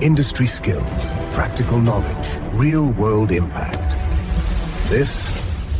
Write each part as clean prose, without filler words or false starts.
Industry skills, practical knowledge, real-world impact. This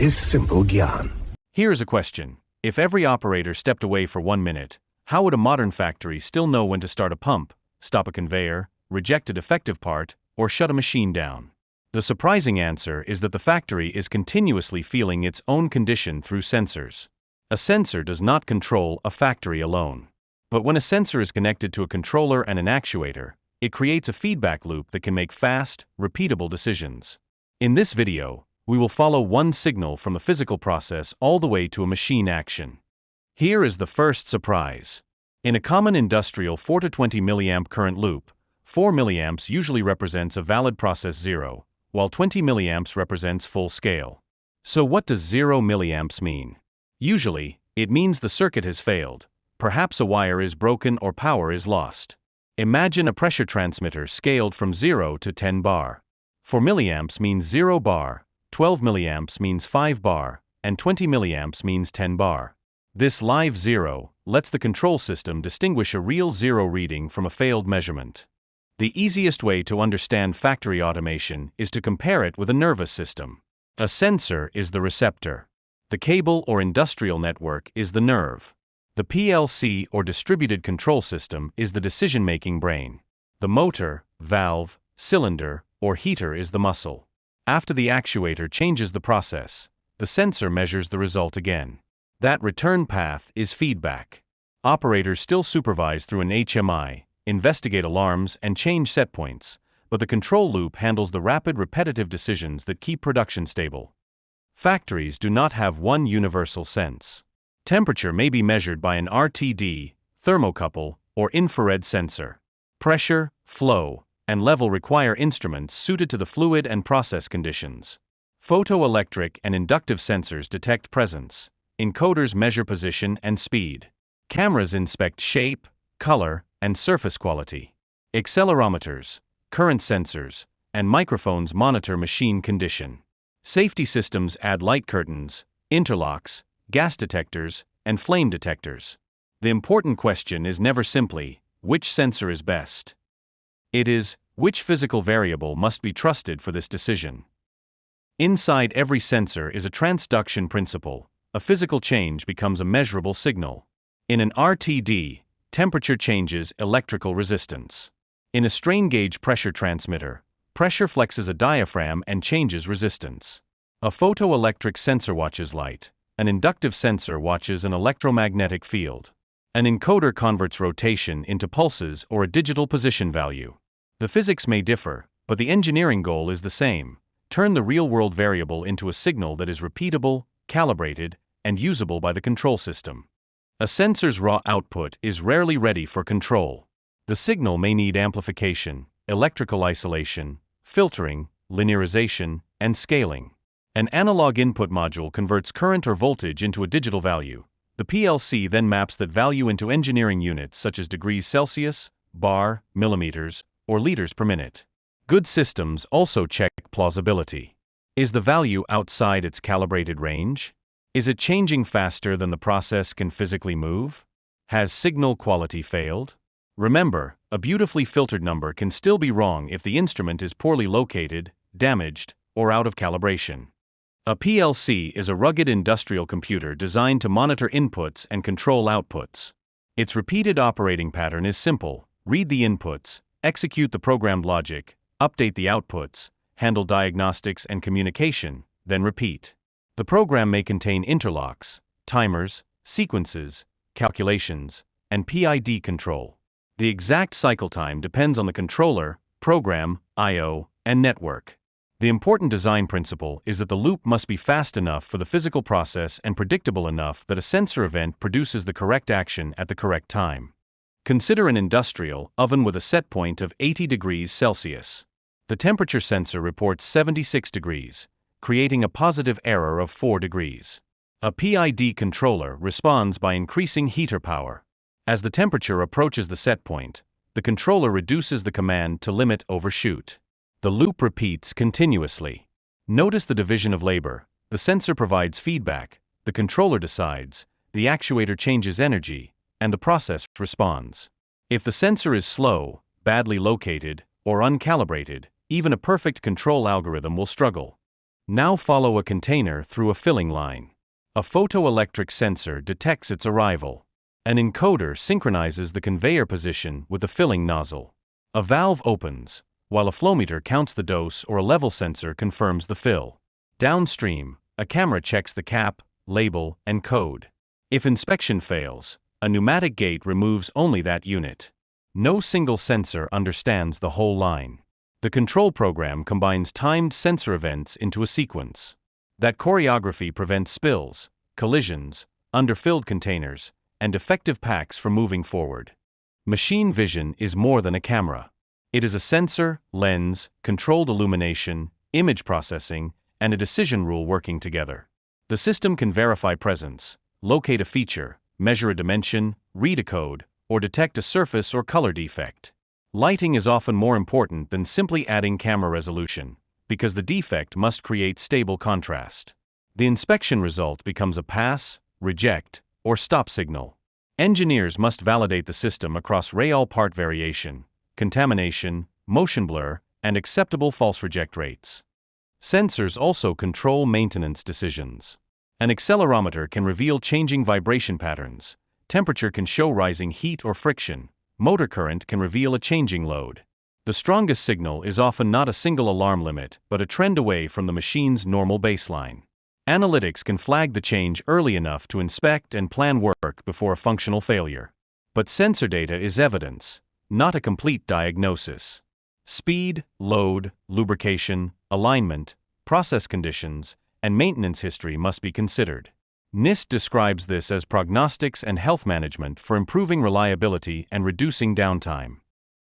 is Simple Gyan. Here is a question. If every operator stepped away for 1 minute, how would a modern factory still know when to start a pump, stop a conveyor, reject a defective part, or shut a machine down? The surprising answer is that the factory is continuously feeling its own condition through sensors. A sensor does not control a factory alone. But when a sensor is connected to a controller and an actuator, it creates a feedback loop that can make fast, repeatable decisions. In this video, we will follow one signal from a physical process all the way to a machine action. Here is the first surprise. In a common industrial 4 to 20 mA current loop, 4 mA usually represents a valid process 0, while 20 mA represents full scale. So what does 0 mA mean? Usually, it means the circuit has failed. Perhaps a wire is broken or power is lost. Imagine a pressure transmitter scaled from 0 to 10 bar. 4 milliamps means 0 bar, 12 milliamps means 5 bar, and 20 milliamps means 10 bar. This live 0 lets the control system distinguish a real 0 reading from a failed measurement. The easiest way to understand factory automation is to compare it with a nervous system. A sensor is the receptor. The cable or industrial network is the nerve. The PLC or distributed control system is the decision-making brain. The motor, valve, cylinder, or heater is the muscle. After the actuator changes the process, the sensor measures the result again. That return path is feedback. Operators still supervise through an HMI, investigate alarms, and change set points, but the control loop handles the rapid repetitive decisions that keep production stable. Factories do not have one universal sense. Temperature may be measured by an RTD, thermocouple, or infrared sensor. Pressure, flow, and level require instruments suited to the fluid and process conditions. Photoelectric and inductive sensors detect presence. Encoders measure position and speed. Cameras inspect shape, color, and surface quality. Accelerometers, current sensors, and microphones monitor machine condition. Safety systems add light curtains, interlocks, gas detectors, and flame detectors. The important question is never simply, which sensor is best? It is, which physical variable must be trusted for this decision? Inside every sensor is a transduction principle. A physical change becomes a measurable signal. In an RTD, temperature changes electrical resistance. In a strain gauge pressure transmitter, pressure flexes a diaphragm and changes resistance. A photoelectric sensor watches light. An inductive sensor watches an electromagnetic field. An encoder converts rotation into pulses or a digital position value. The physics may differ, but the engineering goal is the same: turn the real-world variable into a signal that is repeatable, calibrated, and usable by the control system. A sensor's raw output is rarely ready for control. The signal may need amplification, electrical isolation, filtering, linearization, and scaling. An analog input module converts current or voltage into a digital value. The PLC then maps that value into engineering units such as degrees Celsius, bar, millimeters, or liters per minute. Good systems also check plausibility. Is the value outside its calibrated range? Is it changing faster than the process can physically move? Has signal quality failed? Remember, a beautifully filtered number can still be wrong if the instrument is poorly located, damaged, or out of calibration. A PLC is a rugged industrial computer designed to monitor inputs and control outputs. Its repeated operating pattern is simple: read the inputs, execute the programmed logic, update the outputs, handle diagnostics and communication, then repeat. The program may contain interlocks, timers, sequences, calculations, and PID control. The exact cycle time depends on the controller, program, I/O, and network. The important design principle is that the loop must be fast enough for the physical process and predictable enough that a sensor event produces the correct action at the correct time. Consider an industrial oven with a set point of 80 degrees Celsius. The temperature sensor reports 76 degrees, creating a positive error of 4 degrees. A PID controller responds by increasing heater power. As the temperature approaches the set point, the controller reduces the command to limit overshoot. The loop repeats continuously. Notice the division of labor. The sensor provides feedback, the controller decides, the actuator changes energy, and the process responds. If the sensor is slow, badly located, or uncalibrated, even a perfect control algorithm will struggle. Now follow a container through a filling line. A photoelectric sensor detects its arrival. An encoder synchronizes the conveyor position with the filling nozzle. A valve opens, while a flowmeter counts the dose or a level sensor confirms the fill. Downstream, a camera checks the cap, label, and code. If inspection fails, a pneumatic gate removes only that unit. No single sensor understands the whole line. The control program combines timed sensor events into a sequence. That choreography prevents spills, collisions, underfilled containers, and defective packs from moving forward. Machine vision is more than a camera. It is a sensor, lens, controlled illumination, image processing, and a decision rule working together. The system can verify presence, locate a feature, measure a dimension, read a code, or detect a surface or color defect. Lighting is often more important than simply adding camera resolution, because the defect must create stable contrast. The inspection result becomes a pass, reject, or stop signal. Engineers must validate the system across real part variation, contamination, motion blur, and acceptable false reject rates. Sensors also control maintenance decisions. An accelerometer can reveal changing vibration patterns, temperature can show rising heat or friction, motor current can reveal a changing load. The strongest signal is often not a single alarm limit, but a trend away from the machine's normal baseline. Analytics can flag the change early enough to inspect and plan work before a functional failure. But sensor data is evidence, not a complete diagnosis. Speed, load, lubrication, alignment, process conditions, and maintenance history must be considered. NIST describes this as prognostics and health management for improving reliability and reducing downtime.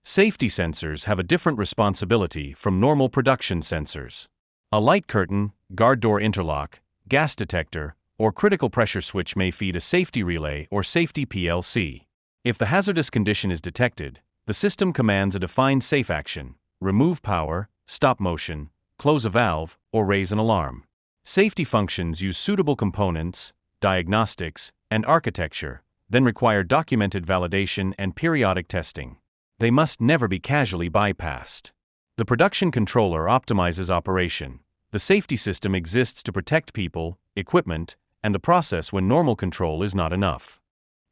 Safety sensors have a different responsibility from normal production sensors. A light curtain, guard door interlock, gas detector, or critical pressure switch may feed a safety relay or safety PLC. If the hazardous condition is detected, the system commands a defined safe action: remove power, stop motion, close a valve, or raise an alarm. Safety functions use suitable components, diagnostics, and architecture, then require documented validation and periodic testing. They must never be casually bypassed. The production controller optimizes operation. The safety system exists to protect people, equipment, and the process when normal control is not enough.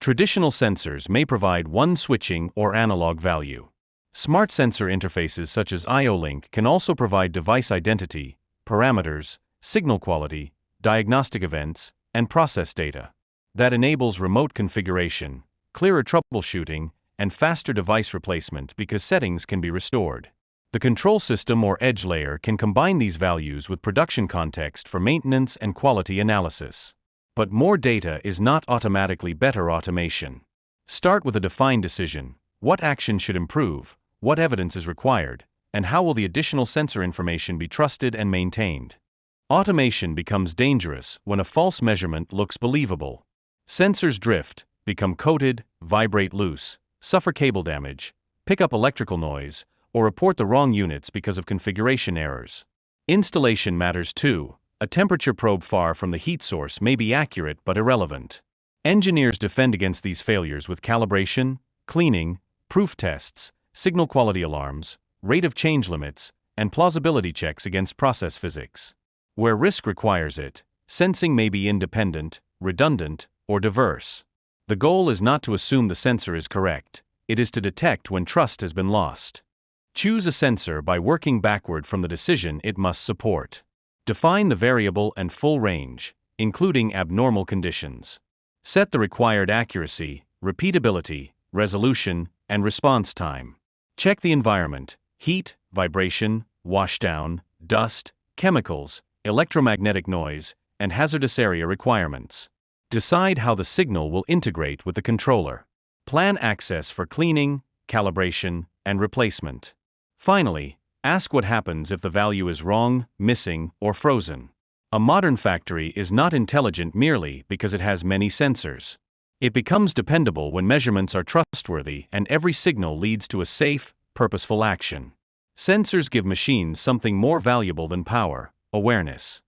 Traditional sensors may provide one switching or analog value. Smart sensor interfaces such as IO-Link can also provide device identity, parameters, signal quality, diagnostic events, and process data. That enables remote configuration, clearer troubleshooting, and faster device replacement because settings can be restored. The control system or edge layer can combine these values with production context for maintenance and quality analysis. But more data is not automatically better automation. Start with a defined decision: what action should improve, what evidence is required, and how will the additional sensor information be trusted and maintained. Automation becomes dangerous when a false measurement looks believable. Sensors drift, become coated, vibrate loose, suffer cable damage, pick up electrical noise, or report the wrong units because of configuration errors. Installation matters too. A temperature probe far from the heat source may be accurate but irrelevant. Engineers defend against these failures with calibration, cleaning, proof tests, signal quality alarms, rate of change limits, and plausibility checks against process physics. Where risk requires it, sensing may be independent, redundant, or diverse. The goal is not to assume the sensor is correct, it is to detect when trust has been lost. Choose a sensor by working backward from the decision it must support. Define the variable and full range, including abnormal conditions. Set the required accuracy, repeatability, resolution, and response time. Check the environment: heat, vibration, washdown, dust, chemicals, electromagnetic noise, and hazardous area requirements. Decide how the signal will integrate with the controller. Plan access for cleaning, calibration, and replacement. Finally, ask what happens if the value is wrong, missing, or frozen. A modern factory is not intelligent merely because it has many sensors. It becomes dependable when measurements are trustworthy and every signal leads to a safe, purposeful action. Sensors give machines something more valuable than power: awareness.